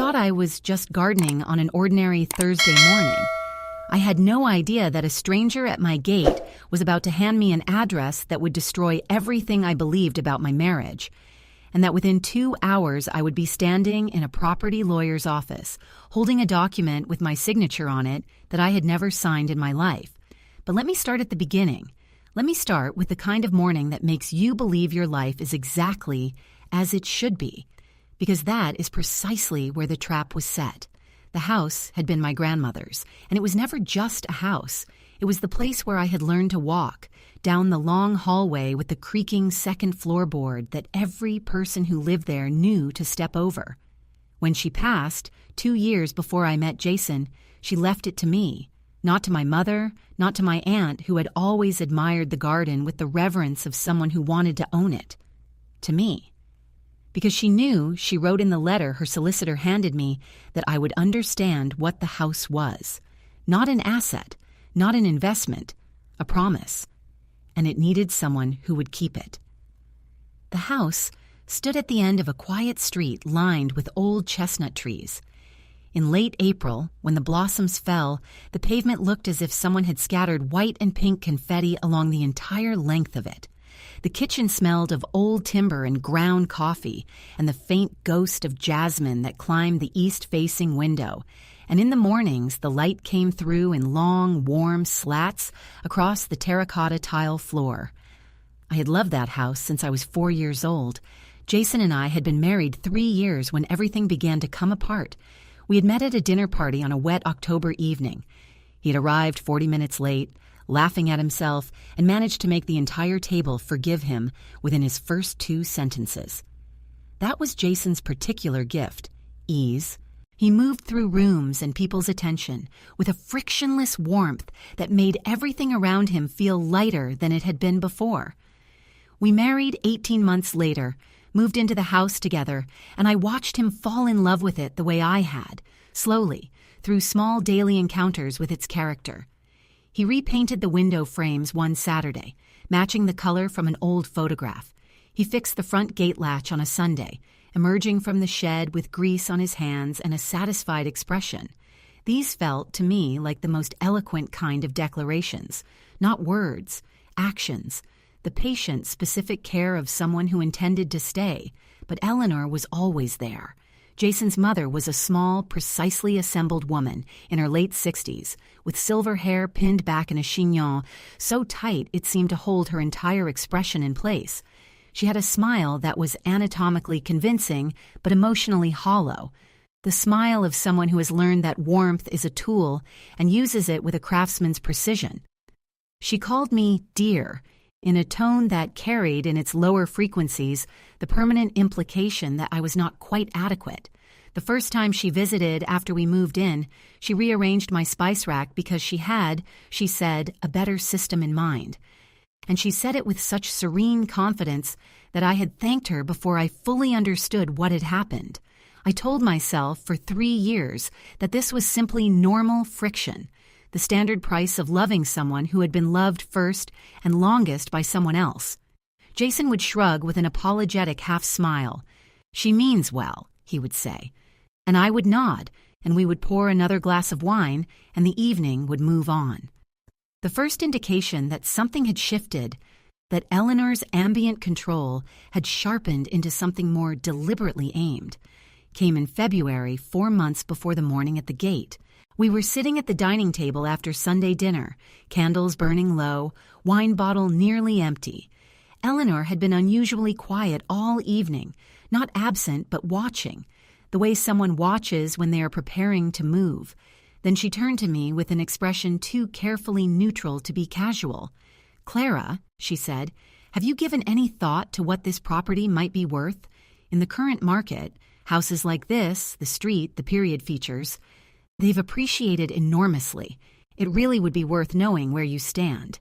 thought I was just gardening on an ordinary Thursday morning. I had no idea that a stranger at my gate was about to hand me an address that would destroy everything I believed about my marriage, and that within 2 hours I would be standing in a property lawyer's office, holding a document with my signature on it that I had never signed in my life. But let me start at the beginning. Let me start with the kind of morning that makes you believe your life is exactly as it should be, because that is precisely where the trap was set. The house had been my grandmother's, and it was never just a house. It was the place where I had learned to walk, down the long hallway with the creaking second floorboard that every person who lived there knew to step over. When she passed, 2 years before I met Jason, she left it to me, not to my mother, not to my aunt who had always admired the garden with the reverence of someone who wanted to own it. To me. Because she knew, she wrote in the letter her solicitor handed me, that I would understand what the house was. Not an asset, not an investment, a promise. And it needed someone who would keep it. The house stood at the end of a quiet street lined with old chestnut trees. In late April, when the blossoms fell, the pavement looked as if someone had scattered white and pink confetti along the entire length of it. The kitchen smelled of old timber and ground coffee, and the faint ghost of jasmine that climbed the east-facing window. And in the mornings, the light came through in long, warm slats across the terracotta tile floor. I had loved that house since I was 4 years old. Jason and I had been married 3 years when everything began to come apart. We had met at a dinner party on a wet October evening. He had arrived 40 minutes late, laughing at himself, and managed to make the entire table forgive him within his first 2 sentences. That was Jason's particular gift, ease. He moved through rooms and people's attention with a frictionless warmth that made everything around him feel lighter than it had been before. We married 18 months later, moved into the house together, and I watched him fall in love with it the way I had, slowly, through small daily encounters with its character. He repainted the window frames one Saturday, matching the color from an old photograph. He fixed the front gate latch on a Sunday, emerging from the shed with grease on his hands and a satisfied expression. These felt, to me, like the most eloquent kind of declarations, not words, actions, the patient, specific care of someone who intended to stay. But Eleanor was always there. Jason's mother was a small, precisely assembled woman in her late 60s, with silver hair pinned back in a chignon so tight it seemed to hold her entire expression in place. She had a smile that was anatomically convincing but emotionally hollow, the smile of someone who has learned that warmth is a tool and uses it with a craftsman's precision. She called me dear, in a tone that carried in its lower frequencies the permanent implication that I was not quite adequate. The first time she visited after we moved in, she rearranged my spice rack because she had, she said, a better system in mind. And she said it with such serene confidence that I had thanked her before I fully understood what had happened. I told myself for 3 years that this was simply normal friction, the standard price of loving someone who had been loved first and longest by someone else. Jason would shrug with an apologetic half-smile. "She means well," he would say. And I would nod, and we would pour another glass of wine, and the evening would move on. The first indication that something had shifted, that Eleanor's ambient control had sharpened into something more deliberately aimed, came in February, 4 months before the morning at the gate. We were sitting at the dining table after Sunday dinner, candles burning low, wine bottle nearly empty. Eleanor had been unusually quiet all evening, not absent but watching, the way someone watches when they are preparing to move. Then she turned to me with an expression too carefully neutral to be casual. "Clara," she said, "have you given any thought to what this property might be worth? In the current market, houses like this, the street, the period features, they've appreciated enormously. It really would be worth knowing where you stand."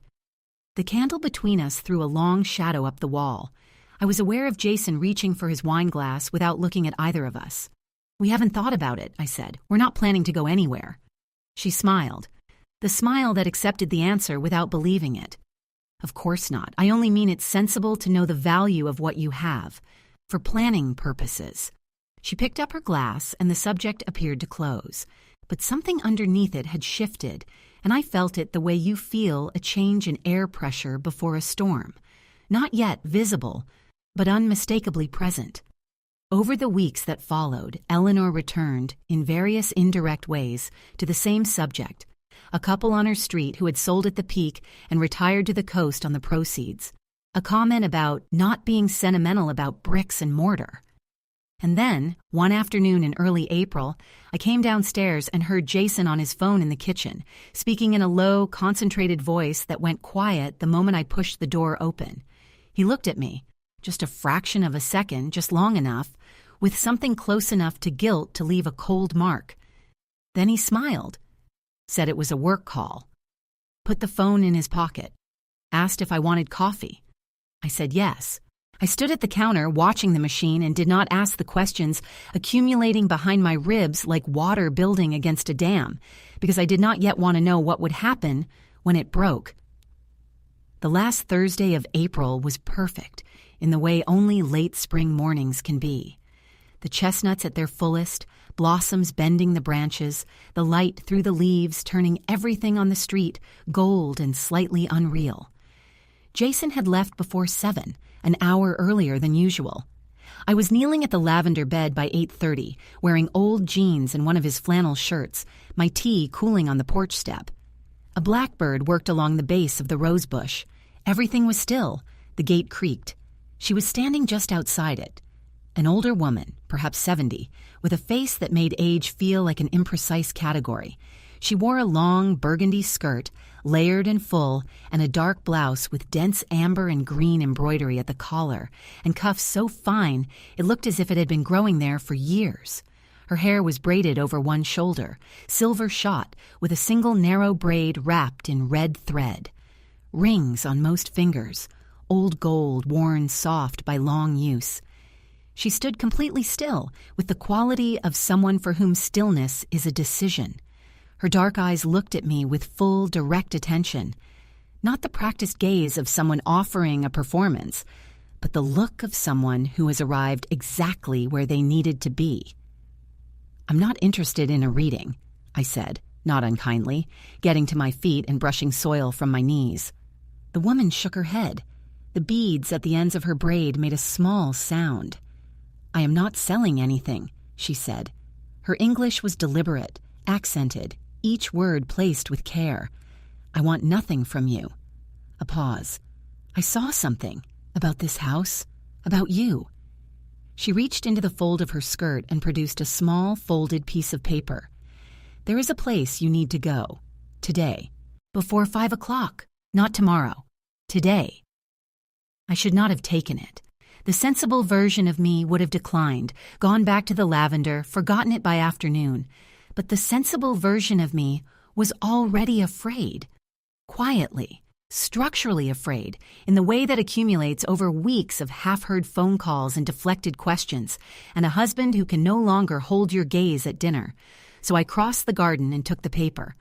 The candle between us threw a long shadow up the wall. I was aware of Jason reaching for his wine glass without looking at either of us. "We haven't thought about it," I said. "We're not planning to go anywhere." She smiled, the smile that accepted the answer without believing it. "Of course not. I only mean it's sensible to know the value of what you have, for planning purposes." She picked up her glass and the subject appeared to close, but something underneath it had shifted, and I felt it the way you feel a change in air pressure before a storm. Not yet visible, but unmistakably present. Over the weeks that followed, Eleanor returned, in various indirect ways, to the same subject, a couple on her street who had sold at the peak and retired to the coast on the proceeds, a comment about not being sentimental about bricks and mortar. And then, one afternoon in early April, I came downstairs and heard Jason on his phone in the kitchen, speaking in a low, concentrated voice that went quiet the moment I pushed the door open. He looked at me, just a fraction of a second, just long enough, with something close enough to guilt to leave a cold mark. Then he smiled, said it was a work call, put the phone in his pocket, asked if I wanted coffee. I said yes. I stood at the counter watching the machine and did not ask the questions accumulating behind my ribs like water building against a dam, because I did not yet want to know what would happen when it broke. The last Thursday of April was perfect in the way only late spring mornings can be. The chestnuts at their fullest, blossoms bending the branches, the light through the leaves turning everything on the street gold and slightly unreal. Jason had left before 7, an hour earlier than usual. I was kneeling at the lavender bed by 8:30, wearing old jeans and one of his flannel shirts, my tea cooling on the porch step. A blackbird worked along the base of the rose bush. Everything was still. The gate creaked. She was standing just outside it. An older woman, perhaps 70, with a face that made age feel like an imprecise category. She wore a long burgundy skirt, layered and full, and a dark blouse with dense amber and green embroidery at the collar, and cuffs so fine it looked as if it had been growing there for years. Her hair was braided over one shoulder, silver shot, with a single narrow braid wrapped in red thread. Rings on most fingers, old gold worn soft by long use. She stood completely still, with the quality of someone for whom stillness is a decision. Her dark eyes looked at me with full, direct attention. Not the practiced gaze of someone offering a performance, but the look of someone who has arrived exactly where they needed to be. "I'm not interested in a reading," I said, not unkindly, getting to my feet and brushing soil from my knees. The woman shook her head. The beads at the ends of her braid made a small sound. "I am not selling anything," she said. Her English was deliberate, accented, each word placed with care. "I want nothing from you." A pause. "I saw something about this house, about you." She reached into the fold of her skirt and produced a small, folded piece of paper. "There is a place you need to go. Today. Before 5 o'clock. Not tomorrow. Today." I should not have taken it. The sensible version of me would have declined, gone back to the lavender, forgotten it by afternoon. But the sensible version of me was already afraid. Quietly, structurally afraid, in the way that accumulates over weeks of half-heard phone calls and deflected questions, and a husband who can no longer hold your gaze at dinner. So I crossed the garden and took the paper.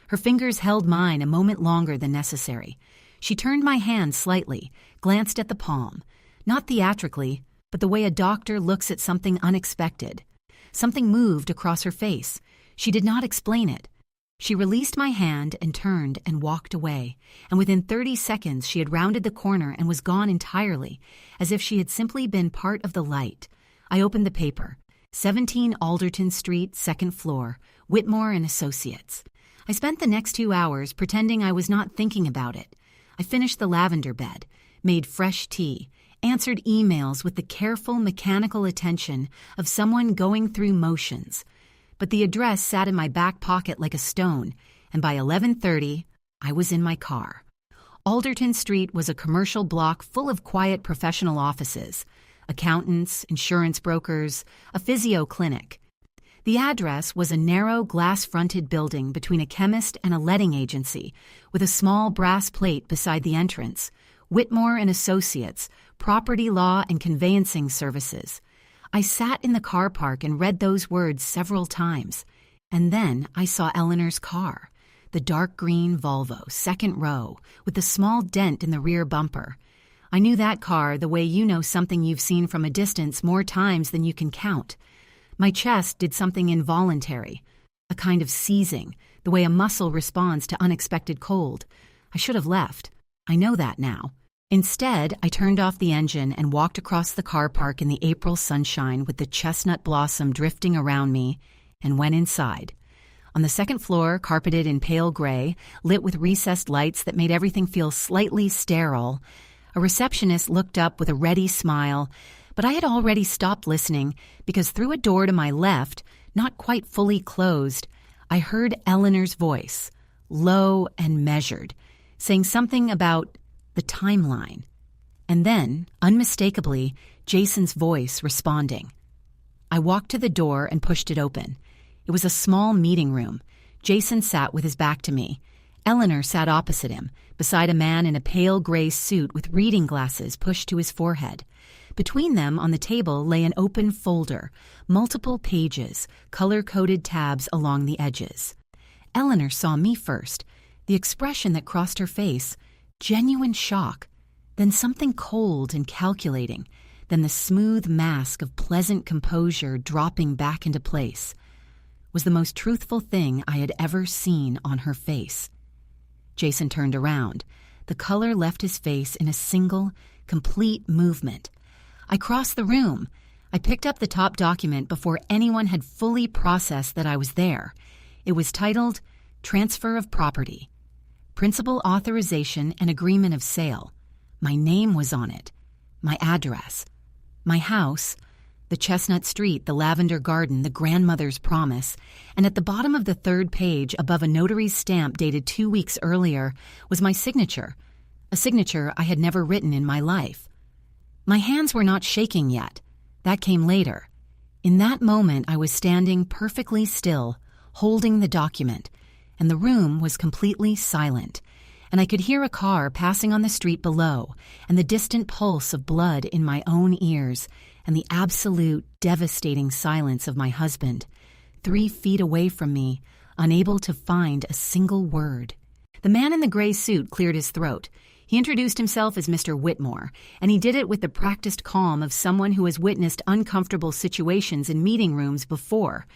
Her fingers held mine a moment longer than necessary. She turned my hand slightly, glanced at the palm. Not theatrically, but the way a doctor looks at something unexpected. Something moved across her face. She did not explain it. She released my hand and turned and walked away, and within 30 seconds she had rounded the corner and was gone entirely, as if she had simply been part of the light. I opened the paper. 17 Alderton Street, 2nd floor, Whitmore and Associates. I spent the next 2 hours pretending I was not thinking about it. I finished the lavender bed, made fresh tea, answered emails with the careful, mechanical attention of someone going through motions. But the address sat in my back pocket like a stone, and by 11:30, I was in my car. Alderton Street was a commercial block full of quiet professional offices, accountants, insurance brokers, a physio clinic. The address was a narrow, glass-fronted building between a chemist and a letting agency, with a small brass plate beside the entrance. Whitmore and Associates, Property Law and Conveyancing Services. I sat in the car park and read those words several times. And then I saw Eleanor's car, the dark green Volvo, 2nd row, with the small dent in the rear bumper. I knew that car the way you know something you've seen from a distance more times than you can count. My chest did something involuntary, a kind of seizing, the way a muscle responds to unexpected cold. I should have left. I know that now. Instead, I turned off the engine and walked across the car park in the April sunshine with the chestnut blossom drifting around me and went inside. On the second floor, carpeted in pale gray, lit with recessed lights that made everything feel slightly sterile, a receptionist looked up with a ready smile, but I had already stopped listening because through a door to my left, not quite fully closed, I heard Eleanor's voice, low and measured, saying something about the timeline. And then, unmistakably, Jason's voice responding. I walked to the door and pushed it open. It was a small meeting room. Jason sat with his back to me. Eleanor sat opposite him, beside a man in a pale gray suit with reading glasses pushed to his forehead. Between them on the table lay an open folder, multiple pages, color-coded tabs along the edges. Eleanor saw me first. The expression that crossed her face, genuine shock, then something cold and calculating, then the smooth mask of pleasant composure dropping back into place, was the most truthful thing I had ever seen on her face. Jason turned around. The color left his face in a single, complete movement. I crossed the room. I picked up the top document before anyone had fully processed that I was there. It was titled, Transfer of Property. Principal Authorization and Agreement of Sale. My name was on it. My address. My house. The chestnut street, the lavender garden, the grandmother's promise, and at the bottom of the third page, above a notary's stamp dated 2 weeks earlier, was my signature, a signature I had never written in my life. My hands were not shaking yet. That came later. In that moment, I was standing perfectly still, holding the document, and the room was completely silent, and I could hear a car passing on the street below, and the distant pulse of blood in my own ears, and the absolute, devastating silence of my husband, 3 feet away from me, unable to find a single word. The man in the gray suit cleared his throat. He introduced himself as Mr. Whitmore, and he did it with the practiced calm of someone who has witnessed uncomfortable situations in meeting rooms before,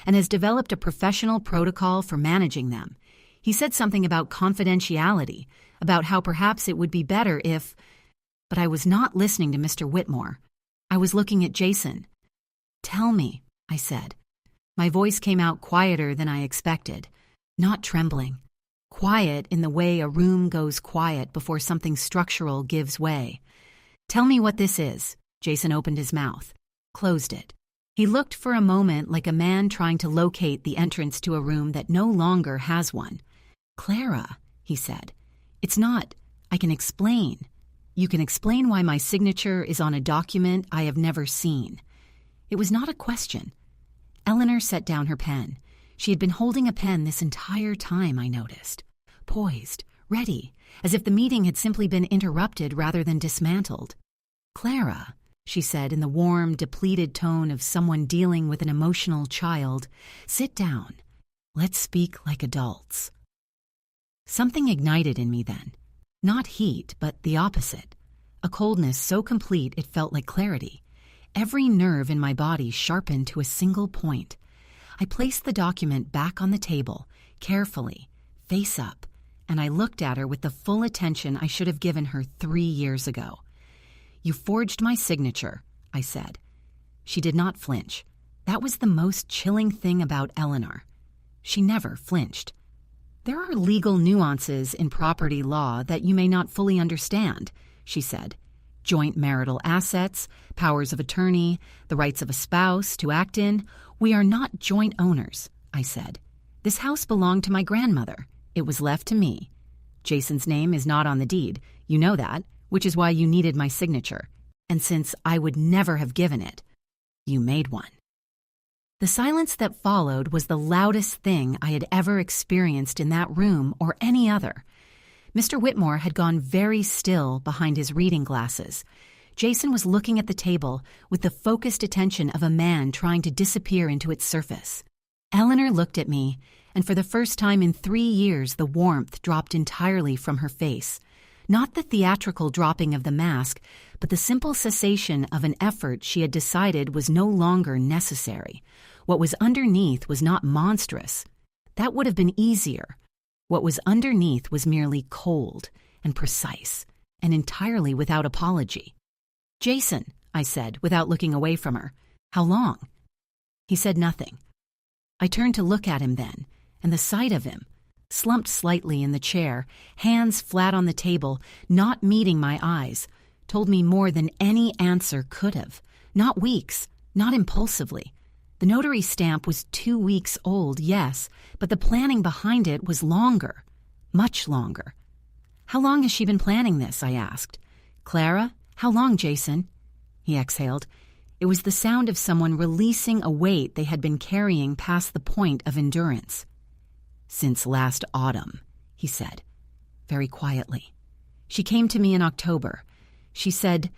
and has developed a professional protocol for managing them. He said something about confidentiality, about how perhaps it would be better if... But I was not listening to Mr. Whitmore. I was looking at Jason. "Tell me," I said. My voice came out quieter than I expected, not trembling. Quiet in the way a room goes quiet before something structural gives way. "Tell me what this is." Jason opened his mouth, closed it. He looked for a moment like a man trying to locate the entrance to a room that no longer has one. "Clara," he said, "it's not... I can explain. You can explain why my signature is on a document I have never seen." It was not a question. Eleanor set down her pen. She had been holding a pen this entire time, I noticed. Poised, ready, as if the meeting had simply been interrupted rather than dismantled. "Clara," she said in the warm, depleted tone of someone dealing with an emotional child, "sit down. Let's speak like adults." Something ignited in me then. Not heat, but the opposite. A coldness so complete it felt like clarity. Every nerve in my body sharpened to a single point. I placed the document back on the table, carefully, face up, and I looked at her with the full attention I should have given her 3 years ago. "You forged my signature," I said. She did not flinch. That was the most chilling thing about Eleanor. She never flinched. "There are legal nuances in property law that you may not fully understand," she said. "Joint marital assets, powers of attorney, the rights of a spouse to act in. We are not joint owners," I said. "This house belonged to my grandmother. It was left to me. Jason's name is not on the deed. You know that, which is why you needed my signature. And since I would never have given it, you made one." The silence that followed was the loudest thing I had ever experienced in that room or any other. Mr. Whitmore had gone very still behind his reading glasses. Jason was looking at the table with the focused attention of a man trying to disappear into its surface. Eleanor looked at me, and for the first time in 3 years the warmth dropped entirely from her face. Not the theatrical dropping of the mask, but the simple cessation of an effort she had decided was no longer necessary. What was underneath was not monstrous. That would have been easier. What was underneath was merely cold and precise and entirely without apology. "Jason," I said, without looking away from her, "how long?" He said nothing. I turned to look at him then, and the sight of him, slumped slightly in the chair, hands flat on the table, not meeting my eyes, told me more than any answer could have. Not weeks, not impulsively. The notary stamp was 2 weeks old, yes, but the planning behind it was longer, much longer. "How long has she been planning this?" I asked. "Clara, how long, Jason?" He exhaled. It was the sound of someone releasing a weight they had been carrying past the point of endurance. "Since last autumn," he said, very quietly. "She came to me in October. She said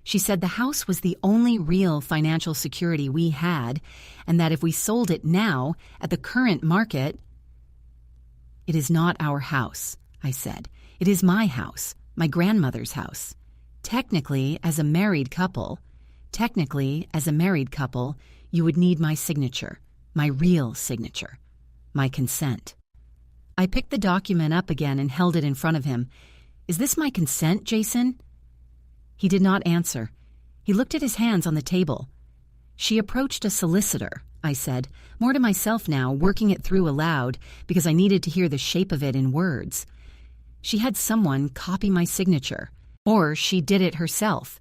the house was the only real financial security we had, and that if we sold it now, at the current market—" "It is not our house," I said. "It is my house, my grandmother's house. Technically, as a married couple, you would need my signature, my real signature, my consent." I picked the document up again and held it in front of him. "Is this my consent, Jason?" He did not answer. He looked at his hands on the table. "She approached a solicitor," I said, more to myself now, working it through aloud because I needed to hear the shape of it in words. "She had someone copy my signature, or she did it herself.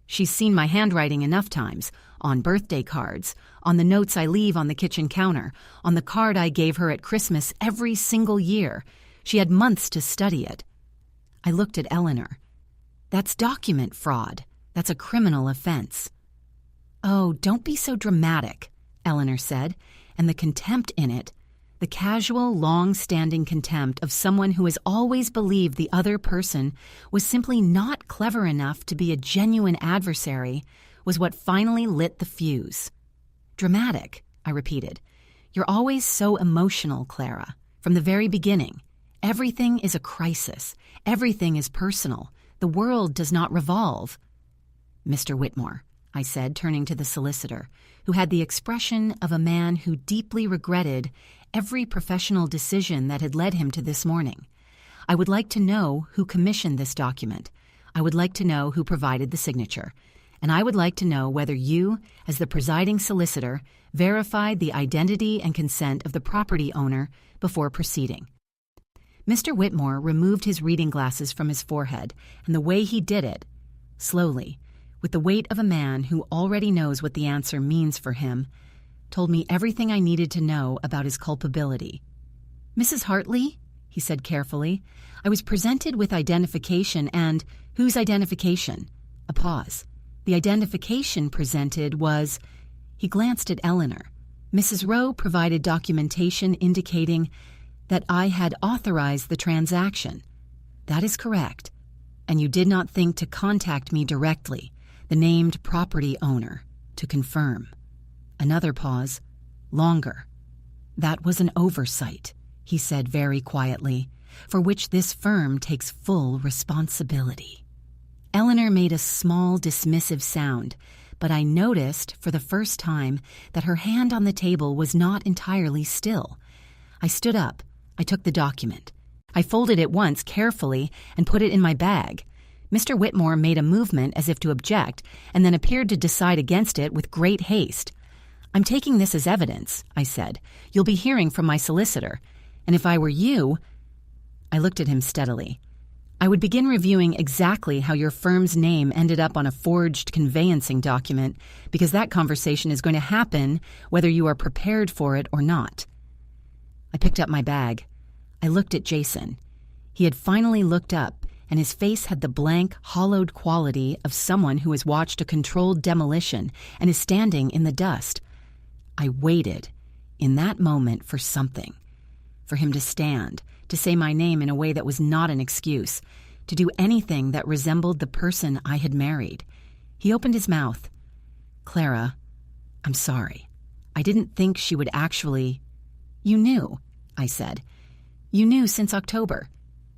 She's seen my handwriting enough times, on birthday cards, on the notes I leave on the kitchen counter, on the card I gave her at Christmas every single year. She had months to study it." I looked at Eleanor. "That's document fraud. That's a criminal offense." "Oh, don't be so dramatic," Eleanor said, and the contempt in it, the casual, long-standing contempt of someone who has always believed the other person was simply not clever enough to be a genuine adversary, was what finally lit the fuse. "Dramatic," I repeated. "You're always so emotional, Clara. From the very beginning. Everything is a crisis. Everything is personal. The world does not revolve." "Mr. Whitmore," I said, turning to the solicitor, who had the expression of a man who deeply regretted every professional decision that had led him to this morning. "I would like to know who commissioned this document. I would like to know who provided the signature. And I would like to know whether you, as the presiding solicitor, verified the identity and consent of the property owner before proceeding." Mr. Whitmore removed his reading glasses from his forehead, and the way he did it, slowly, with the weight of a man who already knows what the answer means for him, told me everything I needed to know about his culpability. "Mrs. Hartley," he said carefully, "I was presented with identification and—" "Whose identification?" A pause. "The identification presented was—" He glanced at Eleanor. "Mrs. Rowe provided documentation indicating that I had authorized the transaction." "That is correct. And you did not think to contact me directly, the named property owner, to confirm." Another pause. Longer. "That was an oversight," he said very quietly, "for which this firm takes full responsibility." Eleanor made a small, dismissive sound, but I noticed, for the first time, that her hand on the table was not entirely still. I stood up. I took the document. I folded it once carefully and put it in my bag. Mr. Whitmore made a movement as if to object, and then appeared to decide against it with great haste. "I'm taking this as evidence," I said. "You'll be hearing from my solicitor. And if I were you—" I looked at him steadily. "I would begin reviewing exactly how your firm's name ended up on a forged conveyancing document, because that conversation is going to happen whether you are prepared for it or not." I picked up my bag. I looked at Jason. He had finally looked up, and his face had the blank, hollowed quality of someone who has watched a controlled demolition and is standing in the dust. I waited, in that moment, for something. For him to stand, to say my name in a way that was not an excuse, to do anything that resembled the person I had married. He opened his mouth. "Clara, I'm sorry. I didn't think she would actually—" "You knew," I said. "You knew since October.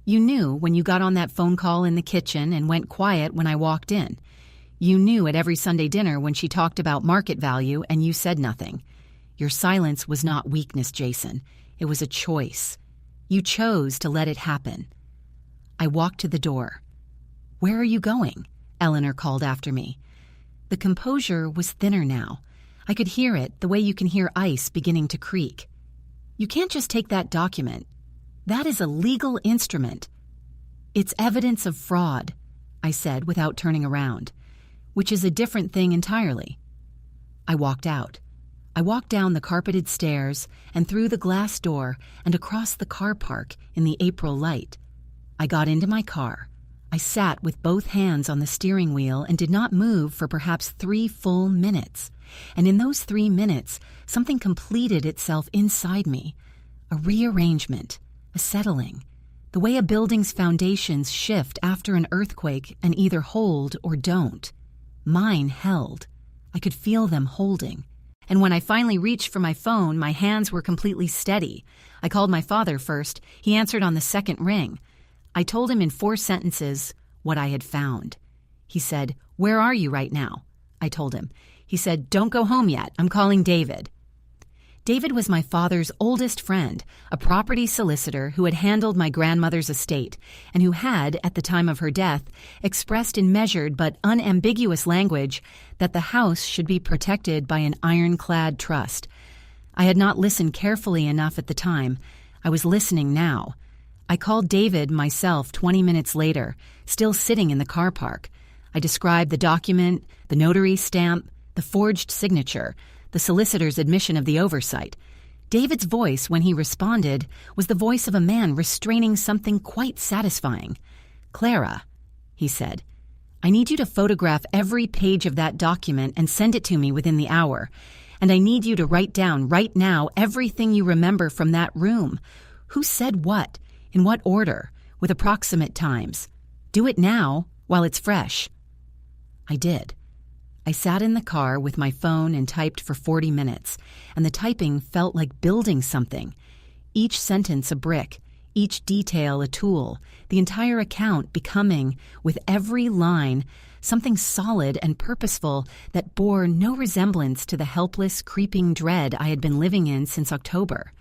You knew when you got on that phone call in the kitchen and went quiet when I walked in. You knew at every Sunday dinner when she talked about market value and you said nothing. Your silence was not weakness, Jason. It was a choice. You chose to let it happen. I walked to the door. "Where are you going?" Eleanor called after me. The composure was thinner now. I could hear it the way you can hear ice beginning to creak. "You can't just take that document. That is a legal instrument." "It's evidence of fraud," I said without turning around, "which is a different thing entirely." I walked out. I walked down the carpeted stairs and through the glass door and across the car park in the April light. I got into my car. I sat with both hands on the steering wheel and did not move for perhaps 3 full minutes. And in those 3 minutes, something completed itself inside me. A rearrangement, a settling, the way a building's foundations shift after an earthquake and either hold or don't. Mine held. I could feel them holding. And when I finally reached for my phone, my hands were completely steady. I called my father first. He answered on the second ring. I told him in 4 sentences what I had found. He said, "Where are you right now?" I told him. He said, "Don't go home yet. I'm calling David." David was my father's oldest friend, a property solicitor who had handled my grandmother's estate and who had, at the time of her death, expressed in measured but unambiguous language that the house should be protected by an ironclad trust. I had not listened carefully enough at the time. I was listening now. I called David myself 20 minutes later, still sitting in the car park. I described the document, the notary stamp, the forged signature, the solicitor's admission of the oversight. David's voice, when he responded, was the voice of a man restraining something quite satisfying. "Clara," he said, "I need you to photograph every page of that document and send it to me within the hour. And I need you to write down right now everything you remember from that room. Who said what, in what order, with approximate times. Do it now, while it's fresh." I did. I sat in the car with my phone and typed for 40 minutes, and the typing felt like building something. Each sentence a brick, each detail a tool, the entire account becoming, with every line, something solid and purposeful that bore no resemblance to the helpless, creeping dread I had been living in since October.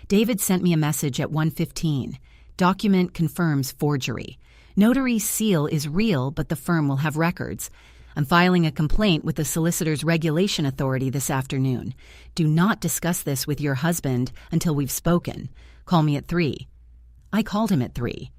David sent me a message at 1:15. Document confirms forgery. Notary seal is real, but the firm will have records. I'm filing a complaint with the Solicitor's Regulation Authority this afternoon. Do not discuss this with your husband until we've spoken. Call me at 3. I called him at 3.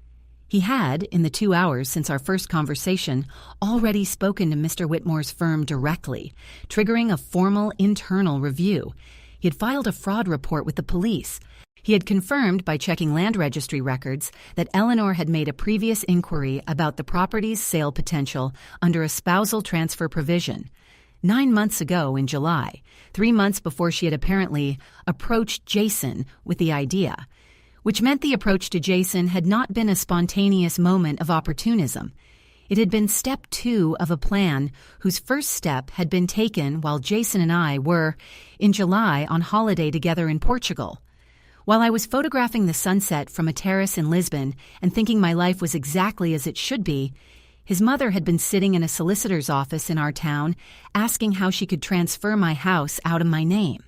He had, in the 2 hours since our first conversation, already spoken to Mr. Whitmore's firm directly, triggering a formal internal review. He had filed a fraud report with the police. He had confirmed by checking land registry records that Eleanor had made a previous inquiry about the property's sale potential under a spousal transfer provision. 9 months ago in July, 3 months before she had apparently approached Jason with the idea, which meant the approach to Jason had not been a spontaneous moment of opportunism. It had been step 2 of a plan whose first step had been taken while Jason and I were, in July, on holiday together in Portugal. While I was photographing the sunset from a terrace in Lisbon and thinking my life was exactly as it should be, his mother had been sitting in a solicitor's office in our town asking how she could transfer my house out of my name.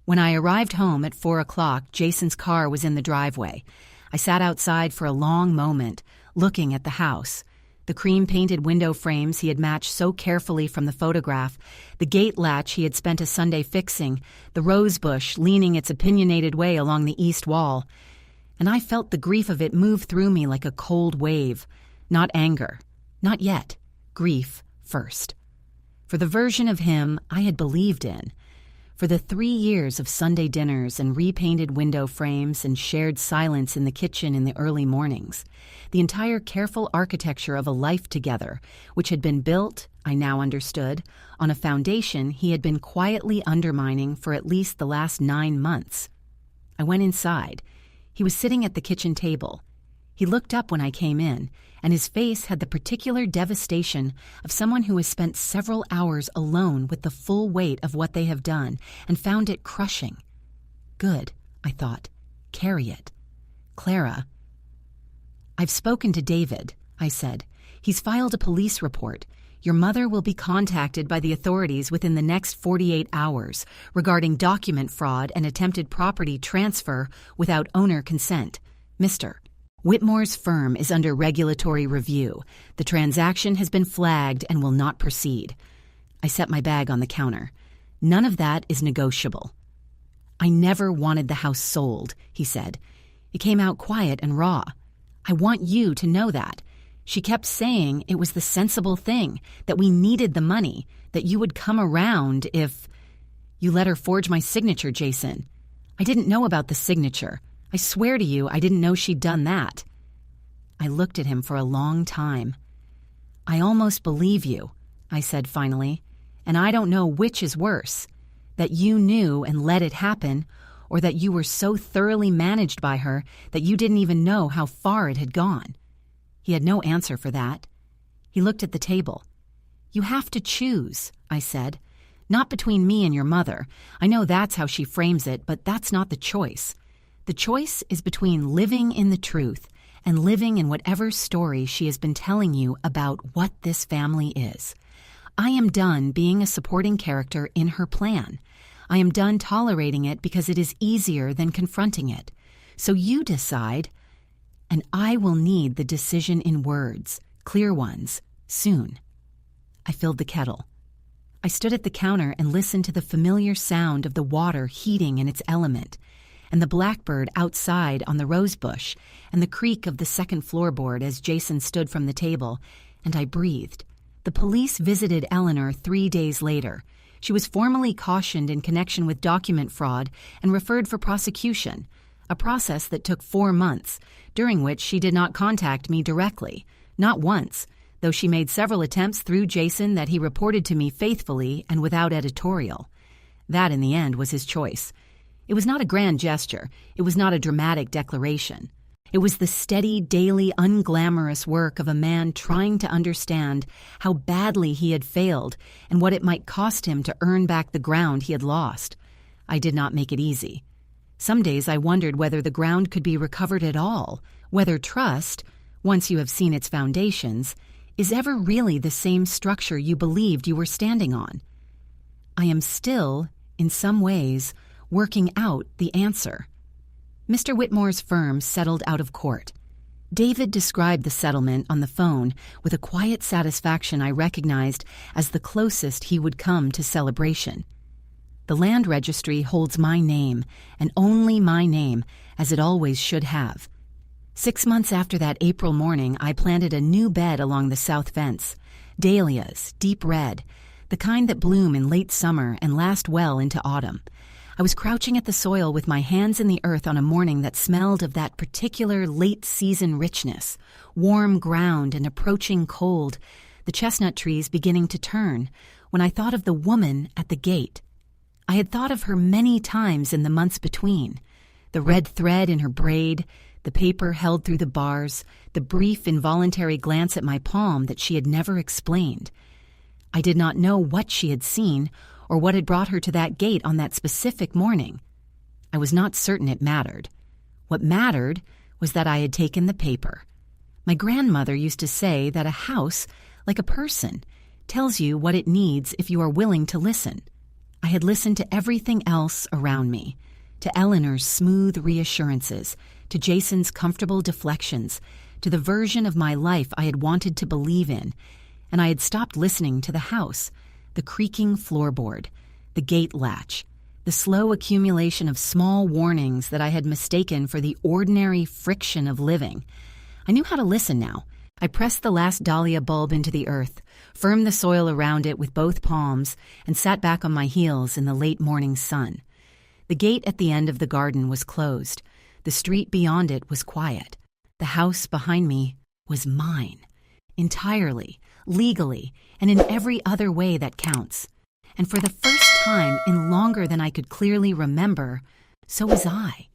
When I arrived home at 4 o'clock, Jason's car was in the driveway. I sat outside for a long moment, looking at the house. The cream-painted window frames he had matched so carefully from the photograph, the gate latch he had spent a Sunday fixing, the rose bush leaning its opinionated way along the east wall. And I felt the grief of it move through me like a cold wave. Not anger. Not yet. Grief first. For the version of him I had believed in. For the 3 years of Sunday dinners and repainted window frames and shared silence in the kitchen in the early mornings. The entire careful architecture of a life together, which had been built, I now understood, on a foundation he had been quietly undermining for at least the last 9 months. I went inside. He was sitting at the kitchen table. He looked up when I came in, and his face had the particular devastation of someone who has spent several hours alone with the full weight of what they have done and found it crushing. Good, I thought. Carry it. Clara. "I've spoken to David," I said. "He's filed a police report. Your mother will be contacted by the authorities within the next 48 hours regarding document fraud and attempted property transfer without owner consent. Mr. Whitmore's firm is under regulatory review. The transaction has been flagged and will not proceed." I set my bag on the counter. "None of that is negotiable." "I never wanted the house sold," he said. It came out quiet and raw. "I want you to know that. She kept saying it was the sensible thing, that we needed the money, that you would come around if—" "You let her forge my signature, Jason." "I didn't know about the signature. I swear to you I didn't know she'd done that." I looked at him for a long time. "I almost believe you," I said finally, "and I don't know which is worse, that you knew and let it happen, or that you were so thoroughly managed by her that you didn't even know how far it had gone." He had no answer for that. He looked at the table. "You have to choose," I said. "Not between me and your mother. I know that's how she frames it, but that's not the choice. The choice is between living in the truth and living in whatever story she has been telling you about what this family is. I am done being a supporting character in her plan. I am done tolerating it because it is easier than confronting it. So you decide, and I will need the decision in words, clear ones, soon." I filled the kettle. I stood at the counter and listened to the familiar sound of the water heating in its element, and the blackbird outside on the rosebush, and the creak of the second floorboard as Jason stood from the table, and I breathed. The police visited Eleanor 3 days later. She was formally cautioned in connection with document fraud and referred for prosecution, a process that took 4 months, during which she did not contact me directly, not once, though she made several attempts through Jason that he reported to me faithfully and without editorial. That, in the end, was his choice. It was not a grand gesture. It was not a dramatic declaration. It was the steady, daily, unglamorous work of a man trying to understand how badly he had failed and what it might cost him to earn back the ground he had lost. I did not make it easy. Some days I wondered whether the ground could be recovered at all, whether trust, once you have seen its foundations, is ever really the same structure you believed you were standing on. I am still, in some ways, working out the answer. Mr. Whitmore's firm settled out of court. David described the settlement on the phone with a quiet satisfaction I recognized as the closest he would come to celebration. The land registry holds my name, and only my name, as it always should have. 6 months after that April morning, I planted a new bed along the south fence. Dahlias, deep red, the kind that bloom in late summer and last well into autumn. I was crouching at the soil with my hands in the earth on a morning that smelled of that particular late-season richness, warm ground and approaching cold, the chestnut trees beginning to turn, when I thought of the woman at the gate. I had thought of her many times in the months between. The red thread in her braid, the paper held through the bars, the brief involuntary glance at my palm that she had never explained. I did not know what she had seen or what had brought her to that gate on that specific morning. I was not certain it mattered. What mattered was that I had taken the paper. My grandmother used to say that a house, like a person, tells you what it needs if you are willing to listen. I had listened to everything else around me, to Eleanor's smooth reassurances, to Jason's comfortable deflections, to the version of my life I had wanted to believe in, and I had stopped listening to the house, the creaking floorboard, the gate latch, the slow accumulation of small warnings that I had mistaken for the ordinary friction of living. I knew how to listen now. I pressed the last dahlia bulb into the earth, firmed the soil around it with both palms, and sat back on my heels in the late morning sun. The gate at the end of the garden was closed. The street beyond it was quiet. The house behind me was mine, entirely, legally, and in every other way that counts. And for the first time in longer than I could clearly remember, so was I.